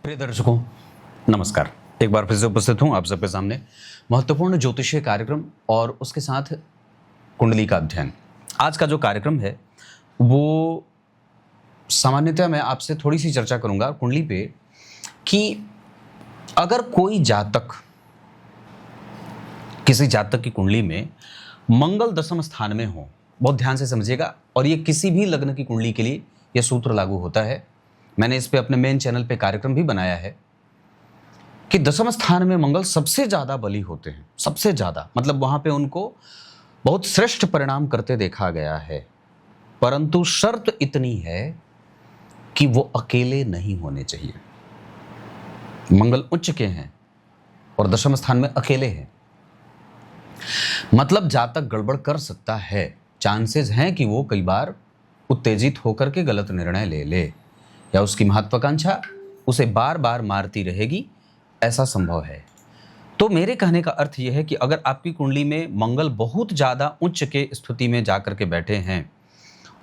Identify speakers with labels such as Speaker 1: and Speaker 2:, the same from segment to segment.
Speaker 1: प्रिय दर्शकों, नमस्कार। एक बार फिर से उपस्थित हूं आप सबके सामने महत्वपूर्ण ज्योतिषीय कार्यक्रम और उसके साथ कुंडली का अध्ययन। आज का जो कार्यक्रम है वो सामान्यतः मैं आपसे थोड़ी सी चर्चा करूंगा कुंडली पे कि अगर कोई जातक, किसी जातक की कुंडली में मंगल दशम स्थान में हो, बहुत ध्यान से समझिएगा, और ये किसी भी लग्न की कुंडली के लिए यह सूत्र लागू होता है। मैंने इस पे अपने मेन चैनल पे कार्यक्रम भी बनाया है कि दशम स्थान में मंगल सबसे ज्यादा बली होते हैं, सबसे ज्यादा, मतलब वहां पे उनको बहुत श्रेष्ठ परिणाम करते देखा गया है। परंतु शर्त इतनी है कि वो अकेले नहीं होने चाहिए। मंगल उच्च के हैं और दशम स्थान में अकेले हैं, मतलब जातक गड़बड़ कर सकता है। चांसेस हैं कि वो कई बार उत्तेजित होकर के गलत निर्णय ले ले, या उसकी महत्वाकांक्षा उसे बार बार मारती रहेगी, ऐसा संभव है। तो मेरे कहने का अर्थ यह है कि अगर आपकी कुंडली में मंगल बहुत ज़्यादा उच्च के स्थिति में जाकर के बैठे हैं,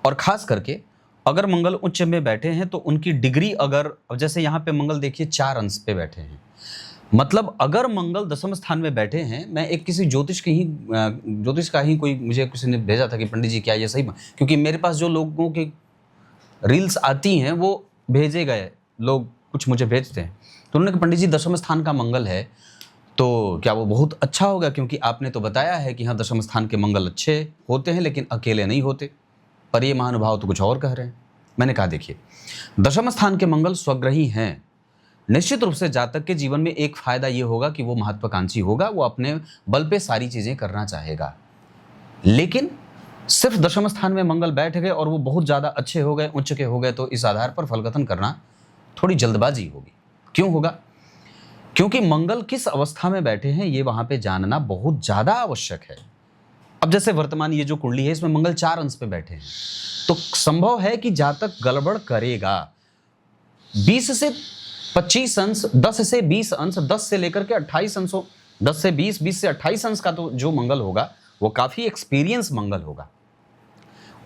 Speaker 1: और खास करके अगर मंगल उच्च में बैठे हैं तो उनकी डिग्री, अगर जैसे यहाँ पे मंगल देखिए 4 अंश पे बैठे हैं, मतलब अगर मंगल दशम स्थान में बैठे हैं, मैं एक किसी ज्योतिष का ही कोई, मुझे किसी ने भेजा था कि पंडित जी क्या ये सही, क्योंकि मेरे पास जो लोगों की रील्स आती हैं वो भेजे गए लोग कुछ मुझे भेजते हैं, तो उन्होंने कहा पंडित जी दशम स्थान का मंगल है तो क्या वो बहुत अच्छा होगा, क्योंकि आपने तो बताया है कि हाँ दशम स्थान के मंगल अच्छे होते हैं लेकिन अकेले नहीं होते, पर ये महानुभाव तो कुछ और कह रहे हैं। मैंने कहा देखिए, दशम स्थान के मंगल स्वग्रही हैं। निश्चित रूप से जातक के जीवन में एक फायदा ये होगा कि वो महत्वाकांक्षी होगा, वो अपने बल पे सारी चीजें करना चाहेगा। लेकिन सिर्फ दशम स्थान में मंगल बैठ गए और वो बहुत ज्यादा अच्छे हो गए, उच्च के हो गए, तो इस आधार पर फलकथन करना थोड़ी जल्दबाजी होगी। क्यों होगा? क्योंकि मंगल किस अवस्था में बैठे हैं ये वहां पे जानना बहुत ज्यादा आवश्यक है। अब जैसे वर्तमान ये जो कुंडली है इसमें मंगल 4 अंश पे बैठे हैं, तो संभव है कि जातक गड़बड़ करेगा। 20 से 25 अंश, 10 से 20 अंश, 10 से लेकर के 28 अंशों, 10 से 20, 20 से 28 अंश का तो जो मंगल होगा वो काफी एक्सपीरियंस मंगल होगा,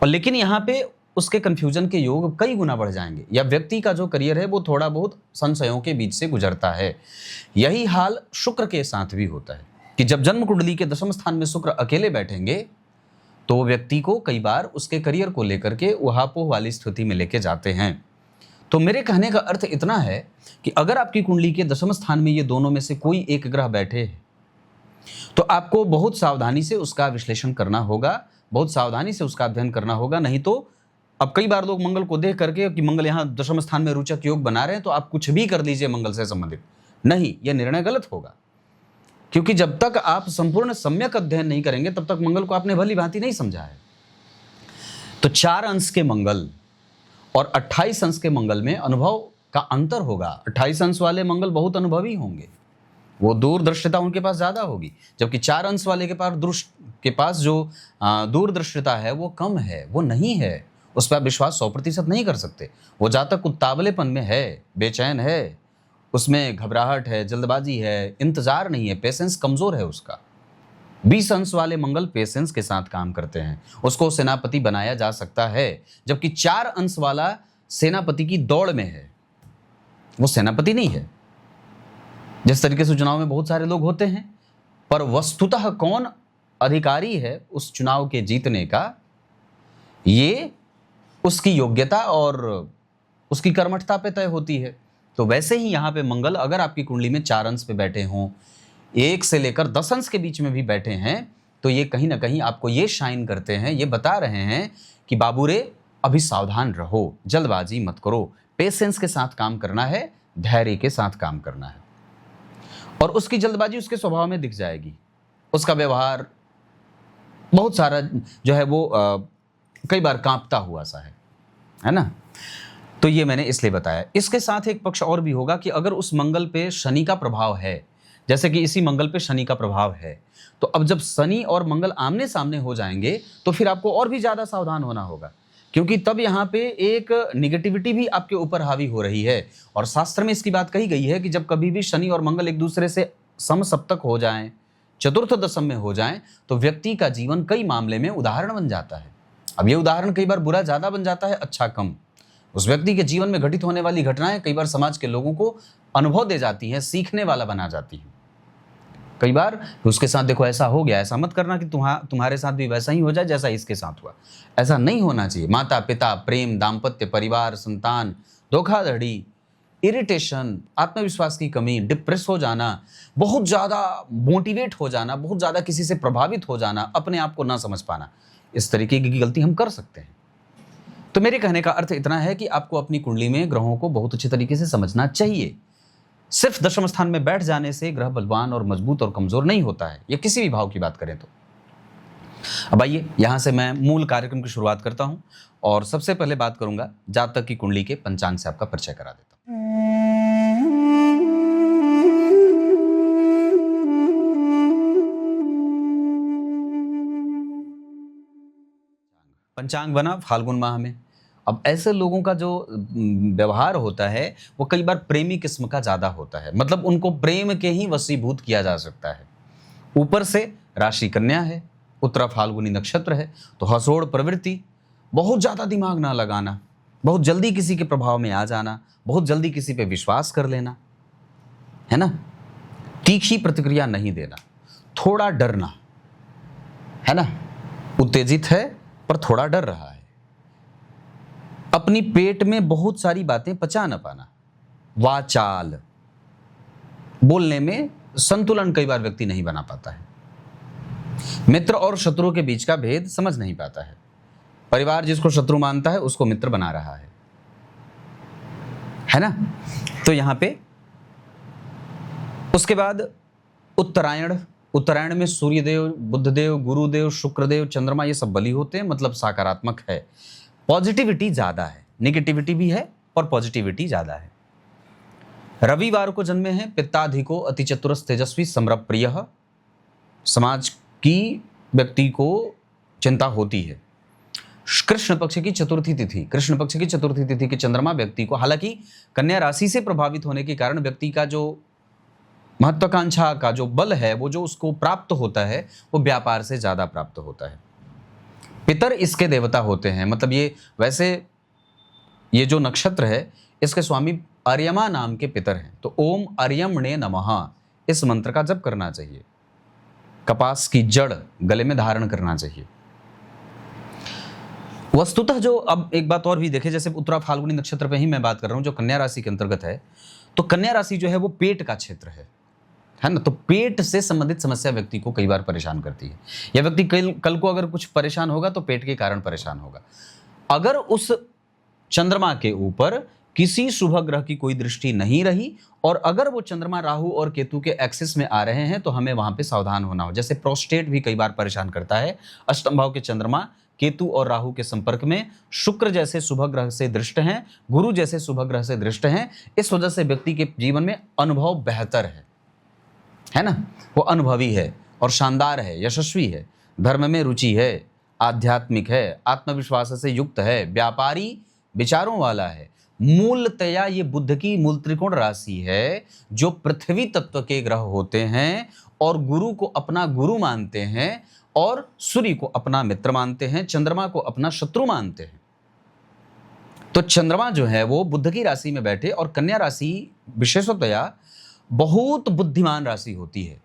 Speaker 1: और लेकिन यहाँ पे उसके कंफ्यूजन के योग कई गुना बढ़ जाएंगे, या व्यक्ति का जो करियर है वो थोड़ा बहुत संशयों के बीच से गुजरता है। यही हाल शुक्र के साथ भी होता है कि जब जन्म कुंडली के दशम स्थान में शुक्र अकेले बैठेंगे तो व्यक्ति को कई बार उसके करियर को लेकर के उहापोह वाली स्थिति में लेके जाते हैं। तो मेरे कहने का अर्थ इतना है कि अगर आपकी कुंडली के दशम स्थान में ये दोनों में से कोई एक ग्रह बैठे हैं तो आपको बहुत सावधानी से उसका विश्लेषण करना होगा, बहुत सावधानी से उसका अध्ययन करना होगा। नहीं तो अब कई बार लोग मंगल को देख करके कि मंगल यहाँ दशम स्थान में रोचक योग बना रहे हैं तो आप कुछ भी कर लीजिए मंगल से संबंधित, नहीं, यह निर्णय गलत होगा। क्योंकि जब तक आप संपूर्ण सम्यक अध्ययन नहीं करेंगे तब तक मंगल को आपने भली भांति नहीं समझा है। तो 4 अंश के मंगल और 28 अंश के मंगल में अनुभव का अंतर होगा। 28 अंश वाले मंगल बहुत अनुभवी होंगे, वो दूरदृष्टता उनके पास ज्यादा होगी, जबकि 4 अंश वाले के पास जो दूरदृष्टता है वो कम है, वो नहीं है, उस पर आप विश्वास 100% नहीं कर सकते। वो जातक उतावलेपन में है, बेचैन है, उसमें घबराहट है, जल्दबाजी है, इंतजार नहीं है, पेशेंस कमजोर है उसका। 20 अंश वाले मंगल पेशेंस के साथ काम करते हैं, उसको सेनापति बनाया जा सकता है, जबकि 4 अंश वाला सेनापति की दौड़ में है, वो सेनापति नहीं है। जिस तरीके से चुनाव में बहुत सारे लोग होते हैं, पर वस्तुतः कौन अधिकारी है उस चुनाव के जीतने का, ये उसकी योग्यता और उसकी कर्मठता पे तय होती है। तो वैसे ही यहाँ पे मंगल अगर आपकी कुंडली में 4 अंश पे बैठे हों, 1 से लेकर 10 अंश के बीच में भी बैठे हैं, तो ये कहीं ना कहीं आपको ये शाइन करते हैं, ये बता रहे हैं कि बाबू रे अभी सावधान रहो, जल्दबाजी मत करो, पेशेंस के साथ काम करना है, धैर्य के साथ काम करना है। और उसकी जल्दबाजी उसके स्वभाव में दिख जाएगी, उसका व्यवहार बहुत सारा जो है वो कई बार कांपता हुआ सा है ना। तो ये मैंने इसलिए बताया। इसके साथ एक पक्ष और भी होगा कि अगर उस मंगल पे शनि का प्रभाव है, जैसे कि इसी मंगल पे शनि का प्रभाव है, तो अब जब शनि और मंगल आमने सामने हो जाएंगे तो फिर आपको और भी ज्यादा सावधान होना होगा, क्योंकि तब यहाँ पे एक निगेटिविटी भी आपके ऊपर हावी हो रही है। और शास्त्र में इसकी बात कही गई है कि जब कभी भी शनि और मंगल एक दूसरे से समसप्तक हो जाएं, चतुर्थ दशम में हो जाएं, तो व्यक्ति का जीवन कई मामले में उदाहरण बन जाता है। अब ये उदाहरण कई बार बुरा ज्यादा बन जाता है, अच्छा कम। उस व्यक्ति के जीवन में घटित होने वाली घटनाएं कई बार समाज के लोगों को अनुभव दे जाती हैं, सीखने वाला बना जाती हैं। कई बार उसके साथ देखो ऐसा हो गया, ऐसा मत करना कि तुम्हारे साथ भी वैसा ही हो जाए जैसा इसके साथ हुआ। ऐसा नहीं होना चाहिए। माता पिता, प्रेम, दाम्पत्य, परिवार, संतान, धोखाधड़ी, इरिटेशन, आत्मविश्वास की कमी, डिप्रेस हो जाना, बहुत ज़्यादा मोटिवेट हो जाना, बहुत ज़्यादा किसी से प्रभावित हो जाना, अपने आप को ना समझ पाना, इस तरीके की गलती हम कर सकते हैं। तो मेरे कहने का अर्थ इतना है कि आपको अपनी कुंडली में ग्रहों को बहुत अच्छे तरीके से समझना चाहिए। सिर्फ दशम स्थान में बैठ जाने से ग्रह बलवान और मजबूत और कमजोर नहीं होता है, या किसी भी भाव की बात करें तो। अब आइए यहां से मैं मूल कार्यक्रम की शुरुआत करता हूं और सबसे पहले बात करूंगा जातक की कुंडली के पंचांग से आपका परिचय करा देता हूं। पंचांग बना फाल्गुन माह में। अब ऐसे लोगों का जो व्यवहार होता है वो कई बार प्रेमी किस्म का ज्यादा होता है, मतलब उनको प्रेम के ही वशीभूत किया जा सकता है। ऊपर से राशि कन्या है, उत्तरा फाल्गुनी नक्षत्र है, तो हंसोड़ प्रवृत्ति, बहुत ज्यादा दिमाग ना लगाना, बहुत जल्दी किसी के प्रभाव में आ जाना, बहुत जल्दी किसी पे विश्वास कर लेना, है ना, तीखी प्रतिक्रिया नहीं देना, थोड़ा डरना, है ना, उत्तेजित है पर थोड़ा डर रहा है, अपनी पेट में बहुत सारी बातें पचा न पाना, वाचाल, बोलने में संतुलन कई बार व्यक्ति नहीं बना पाता है, मित्र और शत्रु के बीच का भेद समझ नहीं पाता है, परिवार जिसको शत्रु मानता है उसको मित्र बना रहा है ना। तो यहां पे उसके बाद उत्तरायण में सूर्यदेव, बुधदेव, गुरुदेव, शुक्रदेव, चंद्रमा, ये सब बली होते हैं, मतलब सकारात्मक है, पॉजिटिविटी ज्यादा है, निगेटिविटी भी है और पॉजिटिविटी ज्यादा है। रविवार को जन्मे हैं, पित्ताधिको, अति चतुरस, तेजस्वी, समरभ प्रिय, समाज की व्यक्ति को चिंता होती है। कृष्ण पक्ष की चतुर्थी तिथि के चंद्रमा व्यक्ति को, हालांकि कन्या राशि से प्रभावित होने के कारण व्यक्ति का जो महत्वाकांक्षा का जो बल है, वो जो उसको प्राप्त होता है वो व्यापार से ज्यादा प्राप्त होता है। पितर इसके देवता होते हैं, मतलब ये जो नक्षत्र है इसके स्वामी अर्यमा नाम के पितर हैं। तो ओम अर्यमणे नमः इस मंत्र का जप करना चाहिए। कपास की जड़ गले में धारण करना चाहिए। वस्तुतः जो, अब एक बात और भी देखें, जैसे उत्तरा फाल्गुनी नक्षत्र पे ही मैं बात कर रहा हूं जो कन्या राशि के अंतर्गत है, तो कन्या राशि जो है वो पेट का क्षेत्र है ना। तो पेट से संबंधित समस्या व्यक्ति को कई बार परेशान करती है, या व्यक्ति कल को अगर कुछ परेशान होगा तो पेट के कारण परेशान होगा। अगर उस चंद्रमा के ऊपर किसी शुभ ग्रह की कोई दृष्टि नहीं रही और अगर वो चंद्रमा राहु और केतु के एक्सिस में आ रहे हैं तो हमें वहां पे सावधान होना हो। जैसे प्रोस्टेट भी कई बार परेशान करता है, अष्टम भाव के चंद्रमा केतु और राहु के संपर्क में, शुक्र जैसे शुभ ग्रह से दृष्ट हैं, गुरु जैसे शुभ ग्रह से दृष्ट हैं, इस वजह से व्यक्ति के जीवन में अनुभव बेहतर है ना, वो अनुभवी है और शानदार है, यशस्वी है, धर्म में रुचि है, आध्यात्मिक है, आत्मविश्वास से युक्त है, व्यापारी विचारों वाला है। मूलतया ये बुध की मूल त्रिकोण राशि है जो पृथ्वी तत्व के ग्रह होते हैं और गुरु को अपना गुरु मानते हैं और सूर्य को अपना मित्र मानते हैं, चंद्रमा को अपना शत्रु मानते हैं। तो चंद्रमा जो है वो बुध की राशि में बैठे, और कन्या राशि विशेषतया बहुत बुद्धिमान राशि होती है।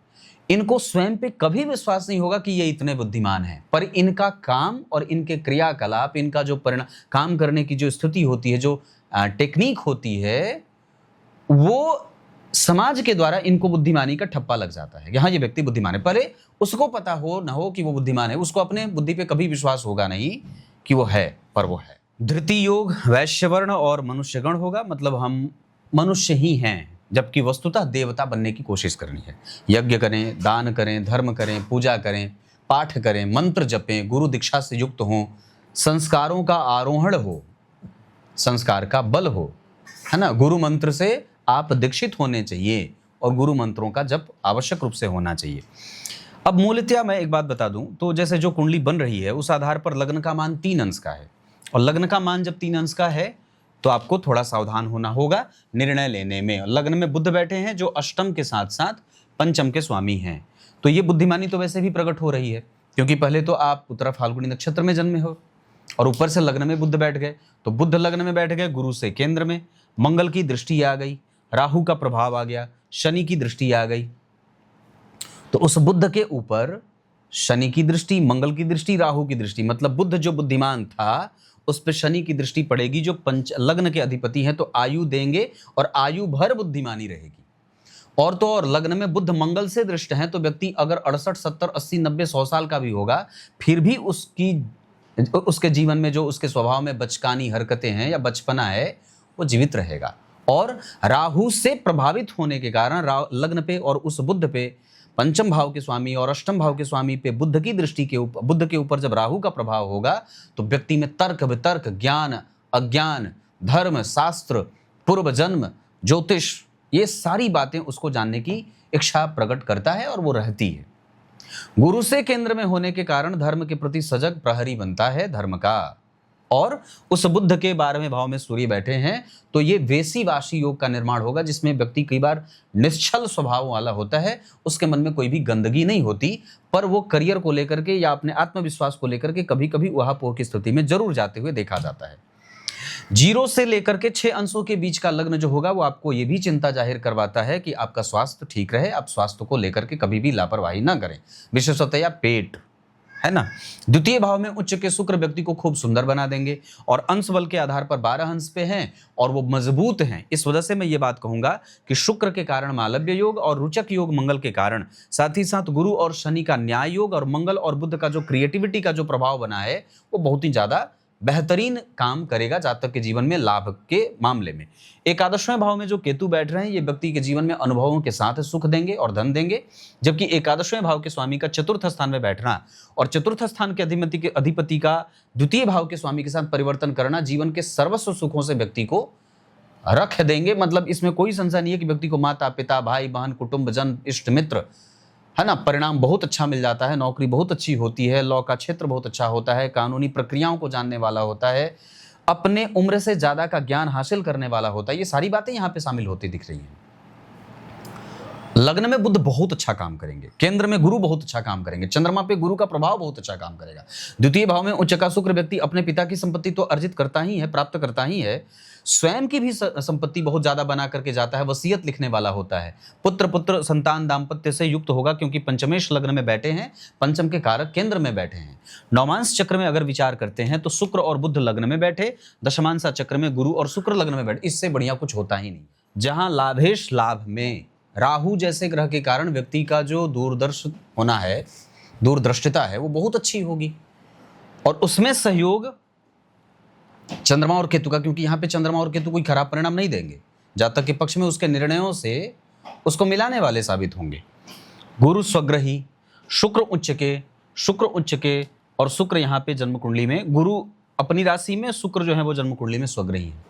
Speaker 1: इनको स्वयं पे कभी विश्वास नहीं होगा कि ये इतने बुद्धिमान हैं, पर इनका काम और इनके क्रियाकलाप, इनका जो परिणाम, काम करने की जो स्थिति होती है, जो टेक्निक होती है, वो समाज के द्वारा इनको बुद्धिमानी का ठप्पा लग जाता है। यहाँ ये व्यक्ति बुद्धिमान है, पहले उसको पता हो ना हो कि वो बुद्धिमान है, उसको अपने बुद्धि पे कभी विश्वास होगा नहीं कि वो है, पर वो है। धृति योग वैश्यवर्ण और मनुष्यगण होगा, मतलब हम मनुष्य ही हैं, जबकि वस्तुतः देवता बनने की कोशिश करनी है। यज्ञ करें, दान करें, धर्म करें, पूजा करें, पाठ करें, मंत्र जपें, गुरु दीक्षा से युक्त हों, संस्कारों का आरोहण हो, संस्कार का बल हो, है ना, गुरु मंत्र से आप दीक्षित होने चाहिए और गुरु मंत्रों का जप आवश्यक रूप से होना चाहिए। अब मूलतया मैं एक बात बता दूं, तो जैसे जो कुंडली बन रही है उस आधार पर लग्न का मान 3 अंश का है, और लग्न का मान जब 3 अंश का है तो आपको थोड़ा सावधान होना होगा निर्णय लेने में। लग्न में बुध बैठे हैं जो अष्टम के साथ साथ पंचम के स्वामी हैं, तो ये बुद्धिमानी तो वैसे भी प्रकट हो रही है, क्योंकि पहले तो आप उत्तरा फाल्गुनी नक्षत्र में जन्मे हो और ऊपर से लग्न में बुध बैठ गए, तो बुध लग्न में बैठ गए, गुरु से केंद्र में, मंगल की दृष्टि आ गई, राहु का प्रभाव आ गया, शनि की दृष्टि आ गई, तो उस बुध के ऊपर शनि की दृष्टि, मंगल की दृष्टि, राहु की दृष्टि, मतलब बुध जो बुद्धिमान था उस पर शनि की दृष्टि पड़ेगी, जो पंच लग्न के अधिपति हैं, तो आयु देंगे और आयु भर बुद्धिमानी रहेगी। और तो और लग्न में बुध मंगल से दृष्ट हैं, तो व्यक्ति अगर 68, 70, 80, 90, 100 साल का भी होगा, फिर भी उसके जीवन में जो उसके स्वभाव में बचकानी हरकतें हैं या बचपना है वो जीवित रहेगा। और राहु से प्रभावित होने के कारण लग्न पे और उस बुध पे, पंचम भाव के स्वामी और अष्टम भाव के स्वामी पे बुध की दृष्टि के ऊपर, बुध के ऊपर जब राहु का प्रभाव होगा तो व्यक्ति में तर्क वितर्क, ज्ञान अज्ञान, धर्म शास्त्र, पूर्व जन्म, ज्योतिष, ये सारी बातें उसको जानने की इच्छा प्रकट करता है और वो रहती है। गुरु से केंद्र में होने के कारण धर्म के प्रति सजग प्रहरी बनता है धर्म का। और उस बुध के 12वें भाव में सूर्य बैठे हैं, तो ये वेसी वाशी योग का निर्माण होगा, जिसमें व्यक्ति कई बार निश्चल स्वभाव वाला होता है, उसके मन में कोई भी गंदगी नहीं होती, पर वो करियर को लेकर के या अपने आत्मविश्वास को लेकर के कभी कभी उहापोह की स्थिति में जरूर जाते हुए देखा जाता है। 0 से लेकर के 6 अंशों के बीच का लग्न जो होगा वो आपको ये भी चिंता जाहिर करवाता है कि आपका स्वास्थ्य ठीक रहे, आप स्वास्थ्य को लेकर के कभी भी लापरवाही ना करें, विशेषतया पेट, है ना। द्वितीय भाव में उच्च के शुक्र व्यक्ति को खूब सुंदर बना देंगे और अंश बल के आधार पर 12 अंश पे हैं और वो मजबूत हैं। इस वजह से मैं ये बात कहूंगा कि शुक्र के कारण मालव्य योग और रुचक योग मंगल के कारण, साथ ही साथ गुरु और शनि का न्याय योग और मंगल और बुध का जो क्रिएटिविटी का जो प्रभाव बना है वो बहुत ही ज्यादा बेहतरीन काम करेगा जातक के जीवन में लाभ के मामले में। एकादशवें भाव में जो केतु बैठ रहे हैं ये व्यक्ति के जीवन में अनुभवों के साथ सुख देंगे और धन देंगे, जबकि एकादशवें भाव के स्वामी का चतुर्थ स्थान में बैठना और चतुर्थ स्थान के अधिपति का द्वितीय भाव के स्वामी के साथ परिवर्तन करना जीवन के सर्वस्व सुखों से व्यक्ति को रख देंगे। मतलब इसमें कोई संशय नहीं है कि व्यक्ति को माता पिता, भाई बहन, कुटुंब जन, इष्ट मित्र, है ना, परिणाम बहुत अच्छा मिल जाता है, नौकरी बहुत अच्छी होती है, लॉ का क्षेत्र बहुत अच्छा होता है, कानूनी प्रक्रियाओं को जानने वाला होता है, अपने उम्र से ज्यादा का ज्ञान हासिल करने वाला होता है। ये सारी बातें यहाँ पे शामिल होती दिख रही हैं। लग्न में बुध बहुत अच्छा काम करेंगे, केंद्र में गुरु बहुत अच्छा काम करेंगे, चंद्रमा पे गुरु का प्रभाव बहुत अच्छा काम करेगा। द्वितीय भाव में उच्च का शुक्र व्यक्ति अपने पिता की संपत्ति तो अर्जित करता ही है, प्राप्त करता ही है, स्वयं की भी संपत्ति बहुत ज्यादा बना करके जाता है, वसीयत लिखने वाला होता है, पुत्र संतान दाम्पत्य से युक्त होगा, क्योंकि पंचमेश लग्न में बैठे हैं, पंचम के कारक केंद्र में बैठे हैं। नौमांश चक्र में अगर विचार करते हैं तो शुक्र और बुध लग्न में बैठे, दशमांशा चक्र में गुरु और शुक्र लग्न में बैठे, इससे बढ़िया कुछ होता ही नहीं। जहां लाभेश लाभ में राहु जैसे ग्रह के कारण व्यक्ति का जो दूरदर्श होना है, दूरदृष्टिता है, वो बहुत अच्छी होगी और उसमें सहयोग चंद्रमा और केतु का, क्योंकि यहाँ पे चंद्रमा और केतु कोई खराब परिणाम नहीं देंगे, जातक के पक्ष में उसके निर्णयों से उसको मिलाने वाले साबित होंगे। गुरु स्वग्रही, शुक्र उच्च के और शुक्र यहाँ पे जन्म कुंडली में, गुरु अपनी राशि में, शुक्र जो है वो जन्म कुंडली में स्वग्रही है।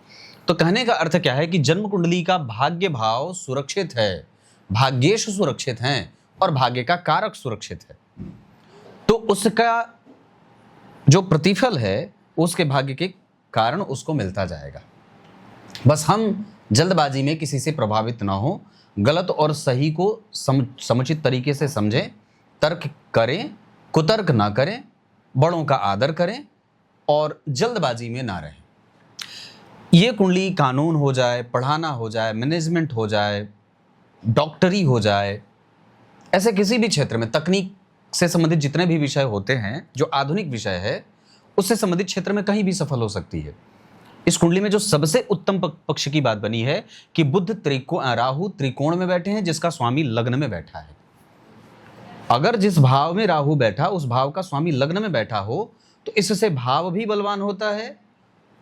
Speaker 1: तो कहने का अर्थ क्या है कि जन्म कुंडली का भाग्य भाव सुरक्षित है, भाग्येश सुरक्षित हैं और भाग्य का कारक सुरक्षित है, तो उसका जो प्रतिफल है उसके भाग्य के कारण उसको मिलता जाएगा। बस हम जल्दबाजी में किसी से प्रभावित ना हो, गलत और सही को समुचित तरीके से समझें, तर्क करें, कुतर्क ना करें, बड़ों का आदर करें और जल्दबाजी में ना रहें। ये कुंडली कानून हो जाए, पढ़ाना हो जाए, मैनेजमेंट हो जाए, डॉक्टरी हो जाए, ऐसे किसी भी क्षेत्र में तकनीक से संबंधित जितने भी विषय होते हैं, जो आधुनिक विषय है, उससे संबंधित क्षेत्र में कहीं भी सफल हो सकती है। इस कुंडली में जो सबसे उत्तम पक्ष की बात बनी है कि राहु त्रिकोण में बैठे हैं, जिसका स्वामी लग्न में बैठा है। अगर जिस भाव में राहु बैठा उस भाव का स्वामी लग्न में बैठा हो तो इससे भाव भी बलवान होता है,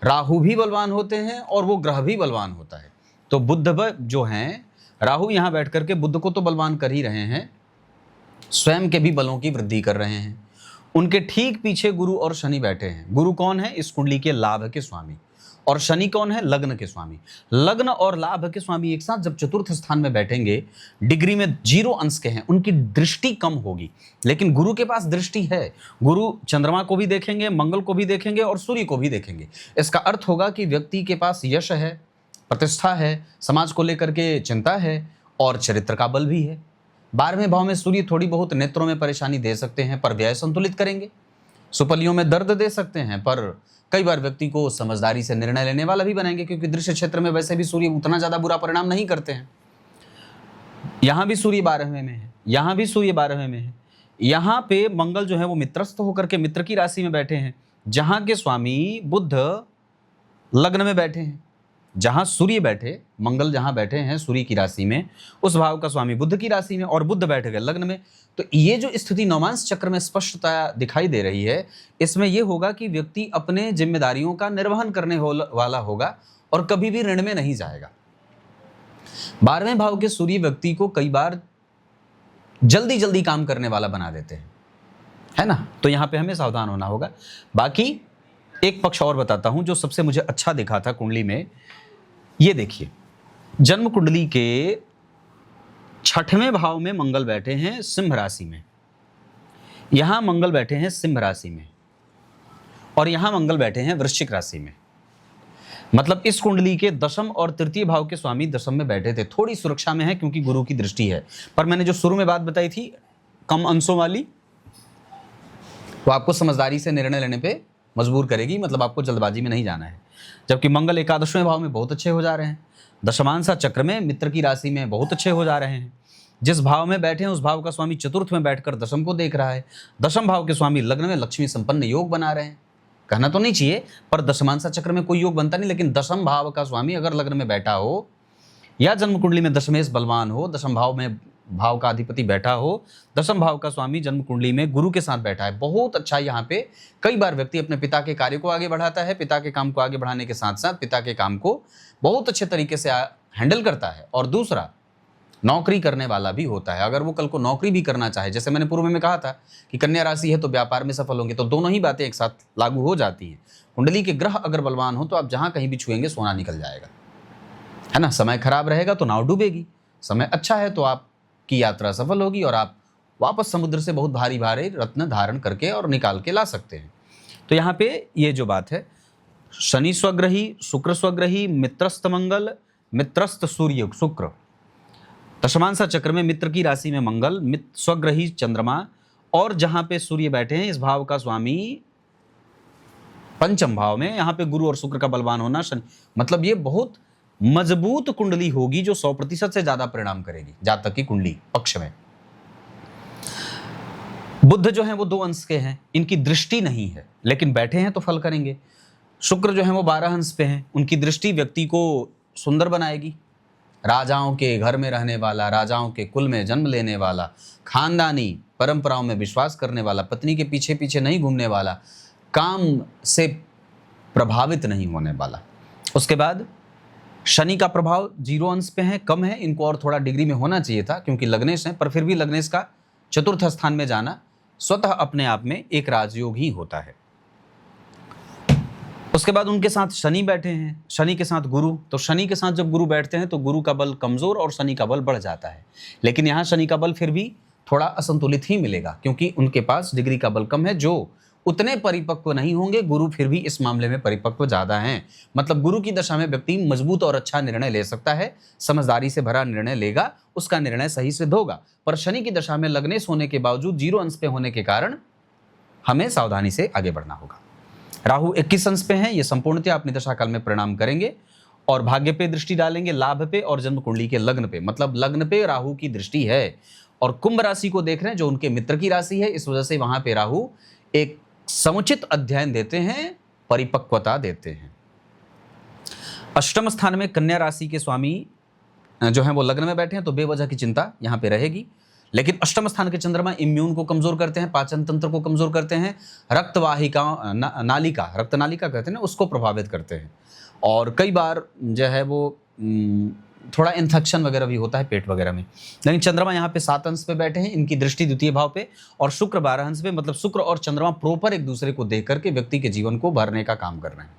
Speaker 1: राहु भी बलवान होते हैं और वो ग्रह भी बलवान होता है। तो बुध जो हैं, राहु यहां बैठ करके बुध को तो बलवान कर ही रहे हैं, स्वयं के भी बलों की वृद्धि कर रहे हैं। उनके ठीक पीछे गुरु और शनि बैठे हैं। गुरु कौन है? इस कुंडली के लाभ के स्वामी। और शनि कौन है? लग्न के स्वामी। लग्न और लाभ के स्वामी एक साथ जब चतुर्थ स्थान में बैठेंगे, डिग्री में 0 अंश के हैं, उनकी दृष्टि कम होगी, लेकिन गुरु के पास दृष्टि है। गुरु चंद्रमा को भी देखेंगे, मंगल को भी देखेंगे और सूर्य को भी देखेंगे। इसका अर्थ होगा कि व्यक्ति के पास यश है, प्रतिष्ठा है, समाज को लेकर के चिंता है और चरित्र का बल भी है। 12वें भाव में सूर्य थोड़ी बहुत नेत्रों में परेशानी दे सकते हैं, पर व्यय संतुलित करेंगे। सुपलियों में दर्द दे सकते हैं, पर कई बार व्यक्ति को समझदारी से निर्णय लेने वाला भी बनाएंगे, क्योंकि दृश्य क्षेत्र में वैसे भी सूर्य उतना ज़्यादा बुरा परिणाम नहीं करते हैं। यहाँ भी सूर्य 12वें में है, यहाँ भी सूर्य 12वें में है। यहाँ पे मंगल जो है वो मित्रस्थ होकर के मित्र की राशि में बैठे हैं, जहाँ के स्वामी बुध लग्न में बैठे हैं। जहाँ सूर्य बैठे, मंगल जहाँ बैठे हैं सूर्य की राशि में, उस भाव का स्वामी बुध की राशि में, और बुध बैठ गए लग्न में। तो ये जो स्थिति नवमांश चक्र में स्पष्टता दिखाई दे रही है, इसमें यह होगा कि व्यक्ति अपने जिम्मेदारियों का निर्वहन करने वाला होगा और कभी भी ऋण में नहीं जाएगा। 12वें भाव के सूर्य व्यक्ति को कई बार जल्दी जल्दी काम करने वाला बना देते हैं, है ना। तो यहाँ पे हमें सावधान होना होगा। बाकी एक पक्ष और बताता हूं जो सबसे मुझे अच्छा दिखा था कुंडली में। ये देखिए, जन्म कुंडली के 6वें भाव में मंगल बैठे हैं सिंह राशि में, यहां मंगल बैठे हैं सिंह राशि में, और यहां मंगल बैठे हैं वृश्चिक राशि में। मतलब इस कुंडली के दशम और तृतीय भाव के स्वामी दशम में बैठे थे। थोड़ी सुरक्षा में है क्योंकि गुरु की दृष्टि है, पर मैंने जो शुरू में बात बताई थी कम अंशों वाली, वो आपको समझदारी से निर्णय लेने पे मजबूर करेगी। मतलब आपको जल्दबाजी में नहीं जाना है। जबकि मंगल 11वें भाव में बहुत अच्छे हो जा रहे हैं, दशमांशा चक्र में मित्र की राशि में बहुत अच्छे हो जा रहे हैं। जिस भाव में बैठे हैं उस भाव का स्वामी चतुर्थ में बैठकर दशम को देख रहा है। दशम भाव के स्वामी लग्न में लक्ष्मी संपन्न योग बना रहे हैं। कहना तो नहीं चाहिए, पर दशमांशा चक्र में कोई योग बनता नहीं, लेकिन दशम भाव का स्वामी अगर लग्न में बैठा हो या जन्म कुंडली में दशमेश बलवान हो, दशम भाव में भाव का अधिपति बैठा हो, दशम भाव का स्वामी जन्म कुंडली में गुरु के साथ बैठा है, बहुत अच्छा। यहाँ पे कई बार व्यक्ति अपने पिता के कार्य को आगे बढ़ाता है, पिता के काम को आगे बढ़ाने के साथ साथ पिता के काम को बहुत अच्छे तरीके से हैंडल करता है। और दूसरा, नौकरी करने वाला भी होता है। अगर वो कल को नौकरी भी करना चाहे, जैसे मैंने पूर्व में कहा था कि कन्या राशि है तो व्यापार में सफल होंगे, तो दोनों ही बातें एक साथ लागू हो जाती हैं। कुंडली के ग्रह अगर बलवान हो तो आप जहां कहीं भी छुएंगे सोना निकल जाएगा, है ना। समय खराब रहेगा तो नाव डूबेगी, समय अच्छा है तो आपकी यात्रा सफल होगी और आप वापस समुद्र से बहुत भारी भारी रत्न धारण करके और निकाल के ला सकते हैं। तो यहाँ पे ये जो बात है, शनि स्वग्रही, शुक्र स्वग्रही, मित्रस्थ मंगल, मित्रस्थ सूर्य शुक्र, दशमांशा चक्र में मित्र की राशि में मंगल, मित्र स्वग्रही चंद्रमा, और जहां पे सूर्य बैठे हैं इस भाव का स्वामी पंचम भाव में, यहां पे गुरु और शुक्र का बलवान होना शनि। मतलब ये बहुत मजबूत कुंडली होगी जो 100% से ज्यादा परिणाम करेगी जातक की कुंडली पक्ष में। बुध जो है वो 2 अंश के हैं, इनकी दृष्टि नहीं है, लेकिन बैठे हैं तो फल करेंगे। शुक्र जो है वो 12 अंश पे हैं, उनकी दृष्टि व्यक्ति को सुंदर बनाएगी। राजाओं के घर में रहने वाला, राजाओं के कुल में जन्म लेने वाला, खानदानी परंपराओं में विश्वास करने वाला, पत्नी के पीछे पीछे नहीं घूमने वाला, काम से प्रभावित नहीं होने वाला। उसके बाद शनि का प्रभाव 0 अंश पे है, कम है, इनको और थोड़ा डिग्री में होना चाहिए था क्योंकि लग्नेश है, पर फिर भी लग्नेश का चतुर्थ स्थान में जाना स्वतः अपने आप में एक राजयोग ही होता है। उसके बाद उनके साथ शनि बैठे हैं, शनि के साथ गुरु। तो शनि के साथ जब गुरु बैठते हैं तो गुरु का बल कमजोर और शनि का बल बढ़ जाता है। लेकिन यहाँ शनि का बल फिर भी थोड़ा असंतुलित ही मिलेगा क्योंकि उनके पास डिग्री का बल कम है, जो उतने परिपक्व नहीं होंगे। गुरु फिर भी इस मामले में परिपक्व ज्यादा हैं। मतलब गुरु की दशा में व्यक्ति मजबूत और अच्छा निर्णय ले सकता है, समझदारी से भरा निर्णय लेगा, उसका निर्णय सही सिद्ध होगा। पर शनि की दशा में लग्नेश होने के बावजूद 0 अंश पे होने के कारण हमें सावधानी से आगे बढ़ना होगा। राहु 21 अंश पे हैं, ये संपूर्णतः अपनी दशा काल में परिणाम करेंगे और भाग्य पे दृष्टि डालेंगे, लाभ पे और जन्म कुंडली के लग्न पे। मतलब लग्न पे राहु की दृष्टि है और कुंभ राशि को देख रहे हैं जो उनके मित्र की राशि है। इस वजह से वहां पे राहु एक समुचित अध्ययन देते हैं, परिपक्वता देते हैं। अष्टम स्थान में कन्या राशि के स्वामी जो है वो लग्न में बैठे हैं, तो बेवजह की चिंता यहाँ पे रहेगी। लेकिन अष्टम स्थान के चंद्रमा इम्यून को कमजोर करते हैं, पाचन तंत्र को कमजोर करते हैं, रक्तवाहिका नालिका, रक्त नालिका कहते हैं, उसको प्रभावित करते हैं। और कई बार जो है वो थोड़ा इन्फेक्शन वगैरह भी होता है पेट वगैरह में। लेकिन चंद्रमा यहाँ पे 7 अंश पे बैठे हैं, इनकी दृष्टि द्वितीय भाव पे, और शुक्र 12 अंश पे। मतलब शुक्र और चंद्रमा प्रॉपर एक दूसरे को देख करके व्यक्ति के जीवन को भरने का काम कर रहे हैं।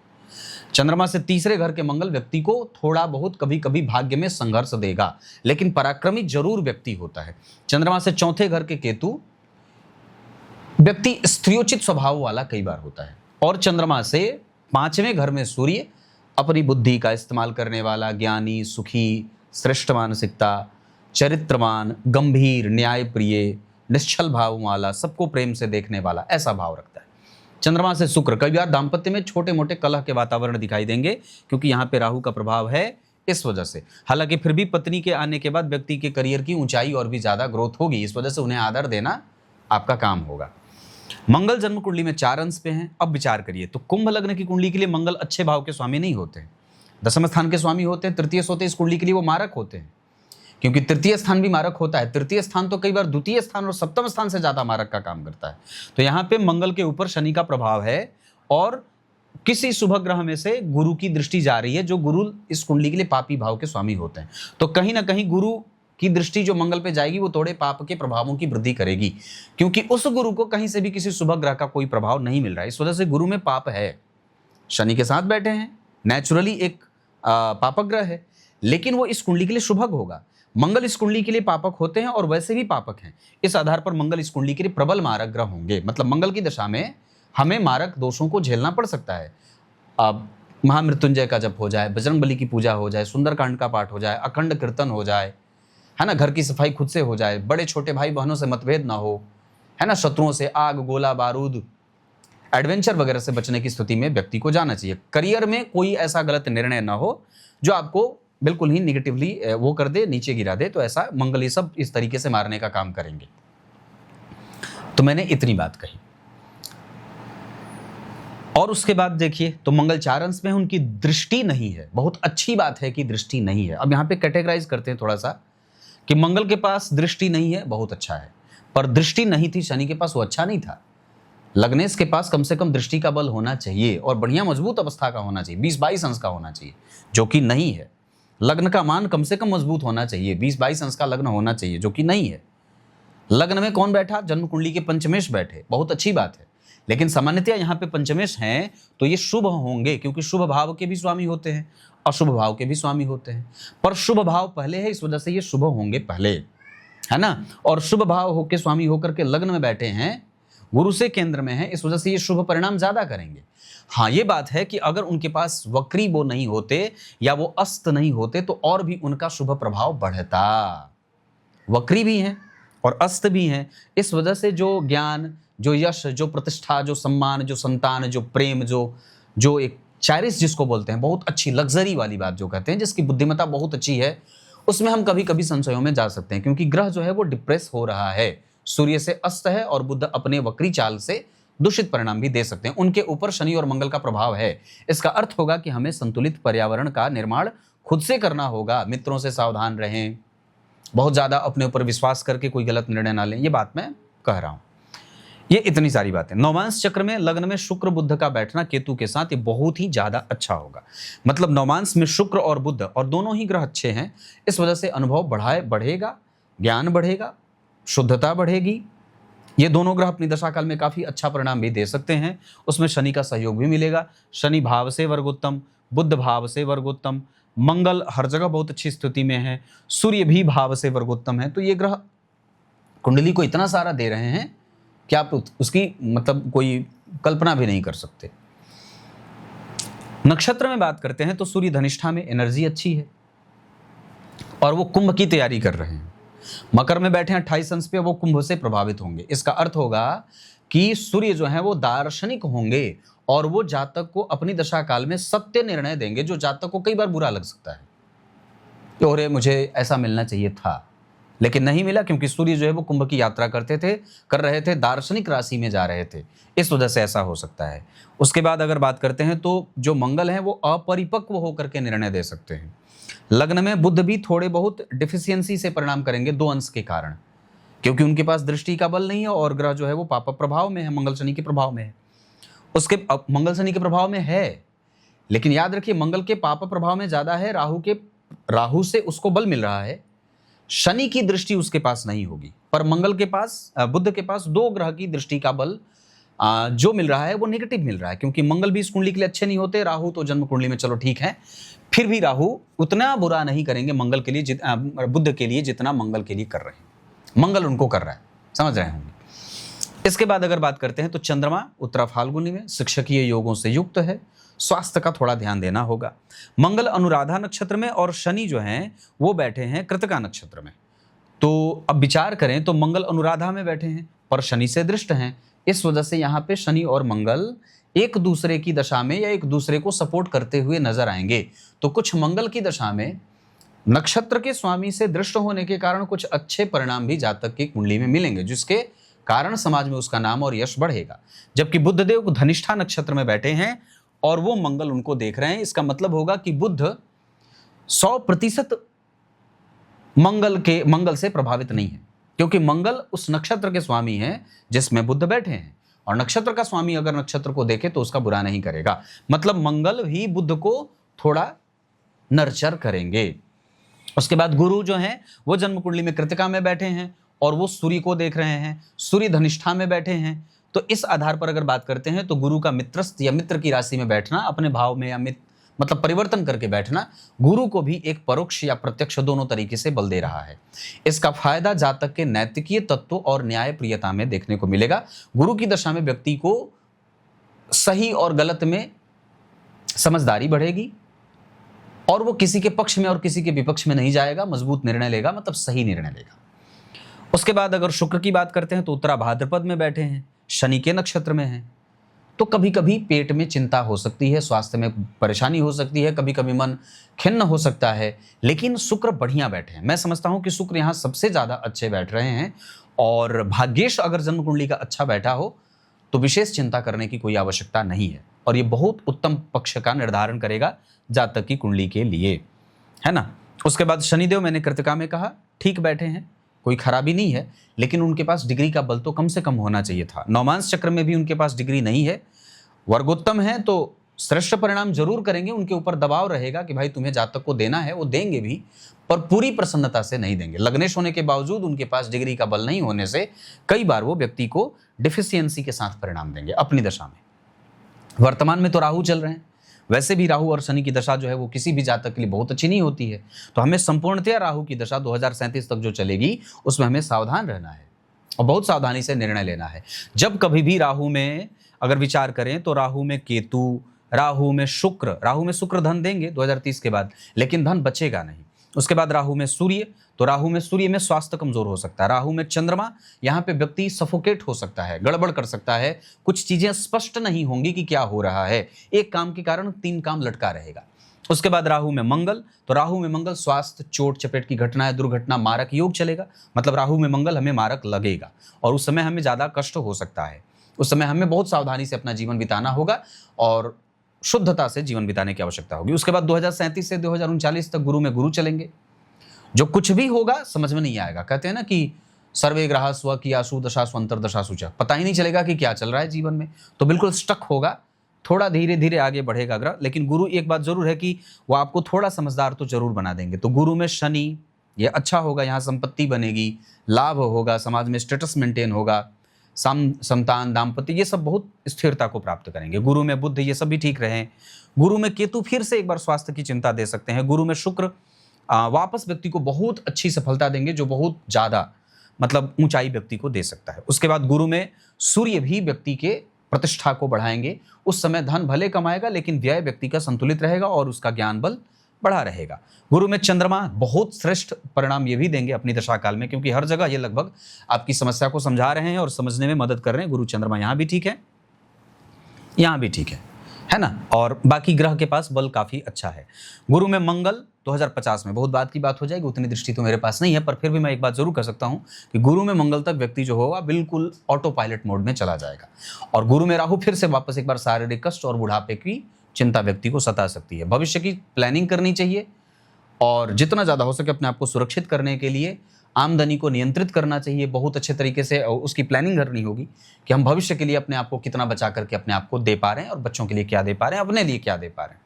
Speaker 1: चंद्रमा से तीसरे घर के मंगल व्यक्ति को थोड़ा बहुत कभी कभी भाग्य में संघर्ष देगा, लेकिन पराक्रमी जरूर व्यक्ति होता है। चंद्रमा से चौथे घर के केतु व्यक्ति स्त्रियोचित स्वभाव वाला कई बार होता है, और चंद्रमा से 5वें घर में सूर्य अपनी बुद्धि का इस्तेमाल करने वाला, ज्ञानी, सुखी, श्रेष्ठ मानसिकता, चरित्रवान, गंभीर, न्यायप्रिय, निश्चल भाव वाला, सबको प्रेम से देखने वाला, ऐसा भाव रखता है। चंद्रमा से शुक्र, कई बार दाम्पत्य में छोटे मोटे कलह के वातावरण दिखाई देंगे क्योंकि यहाँ पे राहु का प्रभाव है, इस वजह से। हालांकि फिर भी पत्नी के आने के बाद व्यक्ति के करियर की ऊंचाई और भी ज्यादा ग्रोथ होगी, इस वजह से उन्हें आदर देना आपका काम होगा। मंगल जन्म कुंडली में 4 अंश पे हैं। अब विचार करिए, तो कुंभ लग्न की कुंडली के लिए मंगल अच्छे भाव के स्वामी नहीं होते हैं, दसम स्थान के स्वामी होते हैं, तृतीय होते हैं। इस कुंडली के लिए वो मारक होते हैं, क्योंकि तृतीय स्थान भी मारक होता है। तृतीय स्थान तो कई बार द्वितीय स्थान और सप्तम स्थान से ज्यादा मारक का काम करता है। तो यहाँ पे मंगल के ऊपर शनि का प्रभाव है और किसी शुभ ग्रह में से गुरु की दृष्टि जा रही है, जो गुरु इस कुंडली के लिए पापी भाव के स्वामी होते हैं। तो कहीं ना कहीं गुरु की दृष्टि जो मंगल पे जाएगी वो थोड़े पाप के प्रभावों की वृद्धि करेगी, क्योंकि उस गुरु को कहीं से भी किसी शुभ ग्रह का कोई प्रभाव नहीं मिल रहा है। इस वजह से गुरु में पाप है, शनि के साथ बैठे हैं, नेचुरली एक पापक ग्रह है, लेकिन वो इस कुंडली के लिए शुभग होगा। मंगल इस कुंडली के लिए पापक होते हैं और वैसे भी पापक हैं। इस आधार पर मंगल इस कुंडली के लिए प्रबल मारक ग्रह होंगे। मतलब मंगल की दशा में हमें मारक दोषों को झेलना पड़ सकता है। अब महामृत्युंजय का जप हो जाए, बजरंगबली की पूजा हो जाए, सुंदरकांड का पाठ हो जाए, अखंड कीर्तन हो जाए, है ना, घर की सफाई खुद से हो जाए, बड़े छोटे भाई बहनों से मतभेद ना हो, है ना, शत्रुओं से आग गोला बारूद एडवेंचर वगैरह से बचने की स्थिति में व्यक्ति को जाना चाहिए। करियर में कोई ऐसा गलत निर्णय ना हो जो आपको बिल्कुल ही निगेटिवली वो कर दे, नीचे गिरा दे। तो ऐसा मंगल ये सब इस तरीके से मारने का काम करेंगे। तो मैंने इतनी बात कही। और उसके बाद देखिए, तो मंगल 4 अंश में उनकी दृष्टि नहीं है। बहुत अच्छी बात है कि दृष्टि नहीं है। अब यहाँ पे कैटेगराइज करते हैं थोड़ा सा कि मंगल के पास दृष्टि नहीं है, बहुत अच्छा है, पर दृष्टि नहीं थी शनि के पास, वो अच्छा नहीं था। लग्नेश के पास कम से कम दृष्टि का बल होना चाहिए और बढ़िया मजबूत अवस्था का होना चाहिए, 20-22 अंश का होना चाहिए, जो कि नहीं है। लग्न का मान कम से कम मजबूत होना चाहिए, 20-22 अंश का लग्न होना चाहिए, जो कि नहीं है। लग्न में कौन बैठा? जन्म कुंडली के पंचमेश बैठे, बहुत अच्छी बात है। लेकिन सामान्यतया यहाँ पे पंचमेश हैं तो ये शुभ होंगे, क्योंकि शुभ भाव के भी स्वामी होते हैं, अशुभ भाव के भी स्वामी होते हैं। पर शुभ भाव पहले है, इस वजह से ये शुभ होंगे पहले, है ना। और शुभ भाव होके स्वामी होकर के लग्न में बैठे हैं, गुरु से केंद्र में है, इस वजह से ये शुभ परिणाम ज्यादा करेंगे। हाँ, ये बात है कि अगर उनके पास वक्री वो नहीं होते या वो अस्त नहीं होते तो और भी उनका शुभ प्रभाव बढ़ता। वक्री भी हैं और अस्त भी हैं, इस वजह से जो ज्ञान, जो यश, जो प्रतिष्ठा, जो सम्मान, जो संतान, जो प्रेम, जो एक चैरिस जिसको बोलते हैं, बहुत अच्छी लग्जरी वाली बात जो कहते हैं, जिसकी बुद्धिमत्ता बहुत अच्छी है, उसमें हम कभी कभी संशयों में जा सकते हैं, क्योंकि ग्रह जो है वो डिप्रेस हो रहा है, सूर्य से अस्त है और बुध अपने वक्री चाल से दूषित परिणाम भी दे सकते हैं। उनके ऊपर शनि और मंगल का प्रभाव है। इसका अर्थ होगा कि हमें संतुलित पर्यावरण का निर्माण खुद से करना होगा। मित्रों से सावधान रहें, बहुत ज्यादा अपने ऊपर विश्वास करके कोई गलत निर्णय ना लें, ये बात मैं कह रहा हूं। ये इतनी सारी बातें। नवमांश चक्र में लग्न में शुक्र बुध का बैठना केतु के साथ ये बहुत ही ज्यादा अच्छा होगा। मतलब नवमांश में शुक्र और बुध और दोनों ही ग्रह अच्छे हैं, इस वजह से अनुभव बढ़ेगा, ज्ञान बढ़ेगा, शुद्धता बढ़ेगी। ये दोनों ग्रह अपनी दशा काल में काफी अच्छा परिणाम भी दे सकते हैं। उसमें शनि का सहयोग भी मिलेगा। शनि भाव से वर्गोत्तम, बुध भाव से वर्गोत्तम, मंगल हर जगह बहुत अच्छी स्थिति में है, सूर्य भी भाव से वर्गोत्तम है। तो ये ग्रह कुंडली को इतना सारा दे रहे हैं कि आप उसकी मतलब कोई कल्पना भी नहीं कर सकते। नक्षत्र में बात करते हैं तो सूर्य धनिष्ठा में एनर्जी अच्छी है और वो कुंभ की तैयारी कर रहे हैं। मकर में बैठे हैं 28 अंश पे, वो कुंभ से प्रभावित होंगे। इसका अर्थ होगा कि सूर्य जो है वो दार्शनिक होंगे और वो जातक को अपनी दशा काल में सत्य निर्णय देंगे, जो जातक को कई बार बुरा लग सकता है कि अरे मुझे ऐसा मिलना चाहिए था लेकिन नहीं मिला, क्योंकि सूर्य जो है वो कुंभ की यात्रा कर रहे थे, दार्शनिक राशि में जा रहे थे, इस वजह से ऐसा हो सकता है। उसके बाद अगर बात करते हैं तो जो मंगल है वो अपरिपक्व होकर के निर्णय दे सकते हैं। लग्न में बुध भी थोड़े बहुत डिफिशियंसी से परिणाम करेंगे 2 अंश के कारण, क्योंकि उनके पास दृष्टि का बल नहीं है और ग्रह जो है वो पाप प्रभाव में है, मंगल शनि के प्रभाव में है। उसके मंगल शनि के प्रभाव में है, लेकिन याद रखिए मंगल के पाप प्रभाव में ज्यादा है, राहु से उसको बल मिल रहा है, शनि की दृष्टि उसके पास नहीं होगी। पर मंगल के पास, बुध के पास 2 ग्रह की दृष्टि का बल जो मिल रहा है वो नेगेटिव मिल रहा है, क्योंकि मंगल भी इस कुंडली के लिए अच्छे नहीं होते। राहु तो जन्म कुंडली में चलो ठीक है, फिर भी राहु उतना बुरा नहीं करेंगे मंगल के लिए बुध के लिए जितना मंगल के लिए कर रहे हैं। मंगल उनको कर रहा है, समझ रहे होंगे। इसके बाद अगर बात करते हैं तो चंद्रमा उत्तरा फाल्गुनी में शिक्षकीय योगों से युक्त है, स्वास्थ्य का थोड़ा ध्यान देना होगा। मंगल अनुराधा नक्षत्र में और शनि जो हैं वो बैठे हैं कृतिका नक्षत्र में। तो अब विचार करें तो मंगल अनुराधा में बैठे हैं पर शनि से दृष्ट हैं, इस वजह से यहाँ पे शनि और मंगल एक दूसरे की दशा में या एक दूसरे को सपोर्ट करते हुए नजर आएंगे। तो कुछ मंगल की दशा में नक्षत्र के स्वामी से दृष्ट होने के कारण कुछ अच्छे परिणाम भी जातक की कुंडली में मिलेंगे, जिसके कारण समाज में उसका नाम और यश बढ़ेगा। जबकि बुधदेव धनिष्ठा नक्षत्र में बैठे हैं और वो मंगल उनको देख रहे हैं, इसका मतलब होगा कि बुध 100% मंगल से प्रभावित नहीं है, क्योंकि मंगल उस नक्षत्र के स्वामी हैं जिसमें बुध बैठे हैं, और नक्षत्र का स्वामी अगर नक्षत्र को देखे तो उसका बुरा नहीं करेगा। मतलब मंगल ही बुध को थोड़ा नर्चर करेंगे। उसके बाद गुरु जो हैं वो जन्म कुंडली में कृतिका में बैठे हैं और वो सूर्य को देख रहे हैं, सूर्य धनिष्ठा में बैठे हैं। तो इस आधार पर अगर बात करते हैं तो गुरु का मित्रस्थ या मित्र की राशि में बैठना, अपने भाव में या मतलब परिवर्तन करके बैठना, गुरु को भी एक परोक्ष या प्रत्यक्ष दोनों तरीके से बल दे रहा है। इसका फायदा जातक के नैतिकीय तत्व और न्याय प्रियता में देखने को मिलेगा। गुरु की दशा में व्यक्ति को सही और गलत में समझदारी बढ़ेगी और वो किसी के पक्ष में और किसी के विपक्ष में नहीं जाएगा, मजबूत निर्णय लेगा, मतलब सही निर्णय लेगा। उसके बाद अगर शुक्र की बात करते हैं तो उत्तरा भाद्रपद में बैठे हैं, शनि के नक्षत्र में हैं, तो कभी कभी पेट में चिंता हो सकती है, स्वास्थ्य में परेशानी हो सकती है, कभी कभी मन खिन्न हो सकता है, लेकिन शुक्र बढ़िया बैठे हैं। मैं समझता हूं कि शुक्र यहाँ सबसे ज्यादा अच्छे बैठ रहे हैं, और भाग्येश अगर जन्म कुंडली का अच्छा बैठा हो तो विशेष चिंता करने की कोई आवश्यकता नहीं है, और ये बहुत उत्तम पक्ष का निर्धारण करेगा जातक की कुंडली के लिए, है ना। उसके बाद शनिदेव मैंने कृतिका में कहा ठीक बैठे हैं, कोई खराबी नहीं है, लेकिन उनके पास डिग्री का बल तो कम से कम होना चाहिए था। नौमांश चक्र में भी उनके पास डिग्री नहीं है। वर्गोत्तम है तो श्रेष्ठ परिणाम जरूर करेंगे, उनके ऊपर दबाव रहेगा कि भाई तुम्हें जातक को देना है, वो देंगे भी, पर पूरी प्रसन्नता से नहीं देंगे। लग्नेश होने के बावजूद उनके पास डिग्री का बल नहीं होने से कई बार वो व्यक्ति को डिफिशियंसी के साथ परिणाम देंगे अपनी दशा में। वर्तमान में तो राहु चल रहे हैं, वैसे भी राहु और शनि की दशा जो है वो किसी भी जातक के लिए बहुत अच्छी नहीं होती है, तो हमें संपूर्णतया राहु की दशा 2037 तक जो चलेगी उसमें हमें सावधान रहना है और बहुत सावधानी से निर्णय लेना है। जब कभी भी राहु में अगर विचार करें तो राहु में केतु, राहु में शुक्र धन देंगे 2030 के बाद, लेकिन धन बचेगा नहीं। उसके बाद राहु में सूर्य, तो राहु में सूर्य में स्वास्थ्य कमजोर हो सकता है। राहु में चंद्रमा, यहाँ पे व्यक्ति सफोकेट हो सकता है, गड़बड़ कर सकता है, कुछ चीजें स्पष्ट नहीं होंगी कि क्या हो रहा है, एक काम के कारण 3 काम लटका रहेगा। उसके बाद राहु में मंगल, तो राहु में मंगल स्वास्थ्य, चोट चपेट की घटना, दुर्घटना, मारक योग चलेगा, मतलब राहु में मंगल हमें मारक लगेगा और उस समय हमें ज्यादा कष्ट हो सकता है। उस समय हमें बहुत सावधानी से अपना जीवन बिताना होगा और शुद्धता से जीवन बिताने की आवश्यकता होगी। उसके बाद 2037 से 2039 तक गुरु में गुरु चलेंगे। जो कुछ भी होगा समझ में नहीं आएगा, कहते हैं ना कि सर्वे ग्रहा स्व कियासु दशासु अंतर्दशासु च, पता ही नहीं चलेगा कि क्या चल रहा है जीवन में, तो बिल्कुल स्टक होगा। थोड़ा धीरे धीरे आगे बढ़ेगा ग्रह, लेकिन गुरु एक बात जरूर है कि वो आपको थोड़ा समझदार तो जरूर बना देंगे। तो गुरु में शनि, ये अच्छा होगा, यहाँ संपत्ति बनेगी, लाभ होगा, समाज में स्टेटस मेंटेन होगा, संतान, दाम्पत्य, ये सब बहुत स्थिरता को प्राप्त करेंगे। गुरु में बुध, ये सब भी ठीक रहे। गुरु में केतु फिर से एक बार स्वास्थ्य की चिंता दे सकते हैं। गुरु में शुक्र वापस व्यक्ति को बहुत अच्छी सफलता देंगे, जो बहुत ज्यादा मतलब ऊंचाई व्यक्ति को दे सकता है। उसके बाद गुरु में सूर्य भी व्यक्ति के प्रतिष्ठा को बढ़ाएंगे। उस समय धन भले कमाएगा, लेकिन व्यय व्यक्ति का संतुलित रहेगा और उसका ज्ञान बल बढ़ा रहेगा। गुरु में चंद्रमा बहुत श्रेष्ठ परिणाम ये भी देंगे अपनी दशा काल में, क्योंकि हर जगह ये लगभग आपकी समस्या को समझा रहे हैं और समझने में मदद कर रहे हैं। गुरु चंद्रमा यहाँ भी ठीक है, यहाँ भी ठीक है ना, और बाकी ग्रह के पास बल काफी अच्छा है। गुरु में मंगल 2050 में बहुत बात की बात हो जाएगी, उतनी दृष्टि तो मेरे पास नहीं है, पर फिर भी मैं एक बात जरूर कर सकता हूं कि गुरु में मंगल तक व्यक्ति जो होगा बिल्कुल ऑटो पायलट मोड में चला जाएगा। और गुरु में राहु फिर से वापस एक बार शारीरिक कष्ट और बुढ़ापे की चिंता व्यक्ति को सता सकती है। भविष्य की प्लानिंग करनी चाहिए और जितना ज़्यादा हो सके अपने आप को सुरक्षित करने के लिए आमदनी को नियंत्रित करना चाहिए। बहुत अच्छे तरीके से उसकी प्लानिंग करनी होगी कि हम भविष्य के लिए अपने आप को कितना बचा करके अपने आप को दे पा रहे हैं और बच्चों के लिए क्या दे पा रहे हैं, अपने लिए क्या दे पा रहे हैं।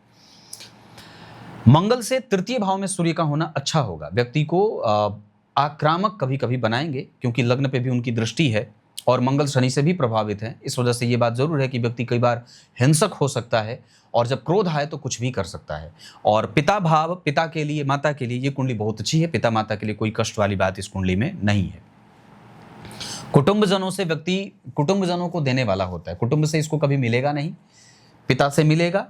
Speaker 1: मंगल से तृतीय भाव में सूर्य का होना अच्छा होगा, व्यक्ति को आक्रामक कभी कभी बनाएंगे, क्योंकि लग्न पे भी उनकी दृष्टि है और मंगल शनि से भी प्रभावित है। इस वजह से ये बात जरूर है कि व्यक्ति कई बार हिंसक हो सकता है और जब क्रोध आए तो कुछ भी कर सकता है। और पिता भाव, पिता के लिए, माता के लिए ये कुंडली बहुत अच्छी है। पिता माता के लिए कोई कष्ट वाली बात इस कुंडली में नहीं है। कुटुंबजनों से व्यक्ति कुटुंबजनों को देने वाला होता है, कुटुंब से इसको कभी मिलेगा नहीं, पिता से मिलेगा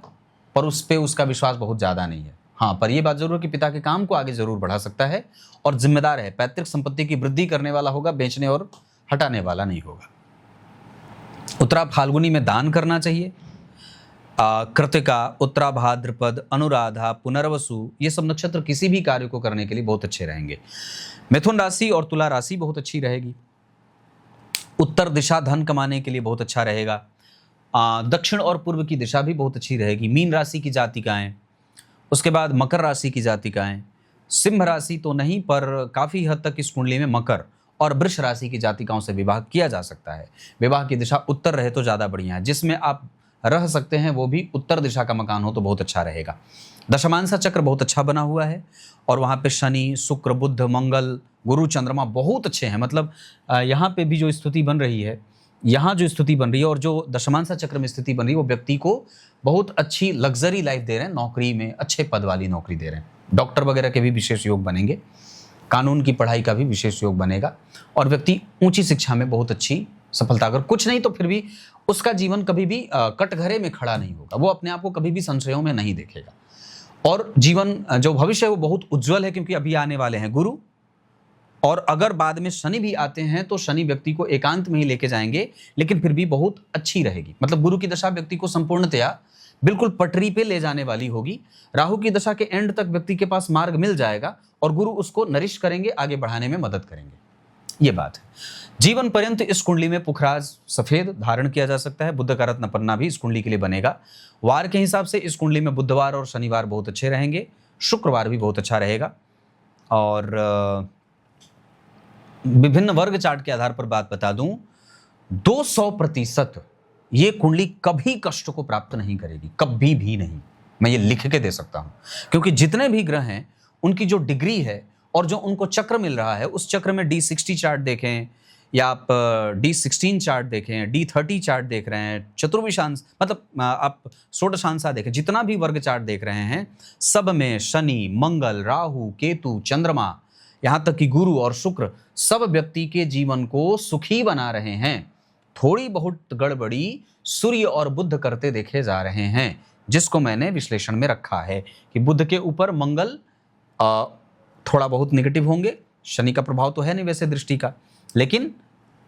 Speaker 1: पर उस पर उसका विश्वास बहुत ज़्यादा नहीं है। हाँ, पर यह बात जरूर है कि पिता के काम को आगे जरूर बढ़ा सकता है और जिम्मेदार है, पैतृक संपत्ति की वृद्धि करने वाला होगा, बेचने और हटाने वाला नहीं होगा। उत्तरा फाल्गुनी में दान करना चाहिए। कृतिका, उत्तरा भाद्रपद, अनुराधा, पुनर्वसु, ये सब नक्षत्र किसी भी कार्य को करने के लिए बहुत अच्छे रहेंगे। मिथुन राशि और तुला राशि बहुत अच्छी रहेगी। उत्तर दिशा धन कमाने के लिए बहुत अच्छा रहेगा। दक्षिण और पूर्व की दिशा भी बहुत अच्छी रहेगी। मीन राशि की जातिकाएं, उसके बाद मकर राशि की जातिकाएं, सिंह राशि तो नहीं पर काफ़ी हद तक इस कुंडली में मकर और वृष राशि की जातिकाओं से विवाह किया जा सकता है। विवाह की दिशा उत्तर रहे तो ज़्यादा बढ़िया है। जिसमें आप रह सकते हैं वो भी उत्तर दिशा का मकान हो तो बहुत अच्छा रहेगा। दशमांसा चक्र बहुत अच्छा बना हुआ है और वहाँ पे शनि, शुक्र, बुध, मंगल, गुरु, चंद्रमा बहुत अच्छे हैं। मतलब यहाँ पे भी जो स्थिति बन रही है, यहाँ जो स्थिति बन रही है और जो दशमांसा चक्र में स्थिति बन रही है, वो व्यक्ति को बहुत अच्छी लग्जरी लाइफ दे रहे हैं। नौकरी में अच्छे पद वाली नौकरी दे रहे हैं। डॉक्टर वगैरह के भी विशेष योग बनेंगे। कानून की पढ़ाई का भी विशेष योग बनेगा और व्यक्ति ऊंची शिक्षा में बहुत अच्छी सफलता, अगर कुछ नहीं तो फिर भी उसका जीवन कभी भी कटघरे में खड़ा नहीं होगा। वो अपने आप को कभी भी संशयों में नहीं देखेगा और जीवन जो भविष्य है वो बहुत उज्जवल है, क्योंकि अभी आने वाले हैं गुरु। और अगर बाद में शनि भी आते हैं तो शनि व्यक्ति को एकांत में ही लेके जाएंगे, लेकिन फिर भी बहुत अच्छी रहेगी। मतलब गुरु की दशा व्यक्ति को संपूर्णतया बिल्कुल पटरी पे ले जाने वाली होगी। राहु की दशा के एंड तक व्यक्ति के पास मार्ग मिल जाएगा और गुरु उसको नरिश करेंगे, आगे बढ़ाने में मदद करेंगे। ये बात है। जीवन पर्यंत इस कुंडली में पुखराज सफेद धारण किया जा सकता है। बुध का रत्न पन्ना भी इस कुंडली के लिए बनेगा। वार के हिसाब से इस कुंडली में बुधवार और शनिवार बहुत अच्छे रहेंगे। शुक्रवार भी बहुत अच्छा रहेगा। और विभिन्न वर्ग चार्ट के आधार पर बात बता दूं, 200% ये कुंडली कभी कष्ट को प्राप्त नहीं करेगी, कभी भी नहीं। मैं ये लिख के दे सकता हूं, क्योंकि जितने भी ग्रह हैं उनकी जो डिग्री है और जो उनको चक्र मिल रहा है, उस चक्र में D60 चार्ट देखें या आप D16 चार्ट देखें, D30 चार्ट देख रहे हैं, चतुर्विशांश मतलब आप षोडशांशा देखें, जितना भी वर्ग चार्ट देख रहे हैं, सब में शनि, मंगल, राहु, केतु, चंद्रमा, यहाँ तक कि गुरु और शुक्र सब व्यक्ति के जीवन को सुखी बना रहे हैं। थोड़ी बहुत गड़बड़ी सूर्य और बुध करते देखे जा रहे हैं, जिसको मैंने विश्लेषण में रखा है कि बुध के ऊपर मंगल थोड़ा बहुत नेगेटिव होंगे। शनि का प्रभाव तो है नहीं वैसे दृष्टि का, लेकिन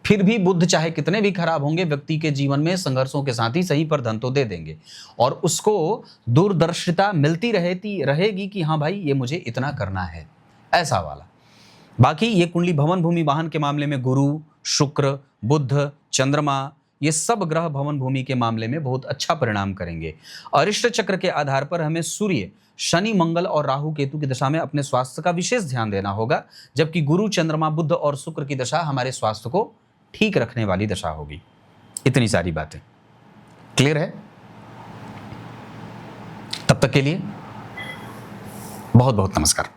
Speaker 1: फिर भी बुध चाहे कितने भी खराब होंगे, व्यक्ति के जीवन में संघर्षों के साथ ही सही पर धन तो दे देंगे और उसको दूरदर्शिता मिलती रहेगी कि हाँ भाई ये मुझे इतना करना है, ऐसा वाला। बाकी ये कुंडली भवन भूमि वाहन के मामले में गुरु, शुक्र, बुध, चंद्रमा, ये सब ग्रह भवन भूमि के मामले में बहुत अच्छा परिणाम करेंगे। अरिष्ट चक्र के आधार पर हमें सूर्य, शनि, मंगल और राहु केतु की दशा में अपने स्वास्थ्य का विशेष ध्यान देना होगा, जबकि गुरु, चंद्रमा, बुध और शुक्र की दशा हमारे स्वास्थ्य को ठीक रखने वाली दशा होगी। इतनी सारी बातें क्लियर है? तब तक के लिए बहुत बहुत नमस्कार।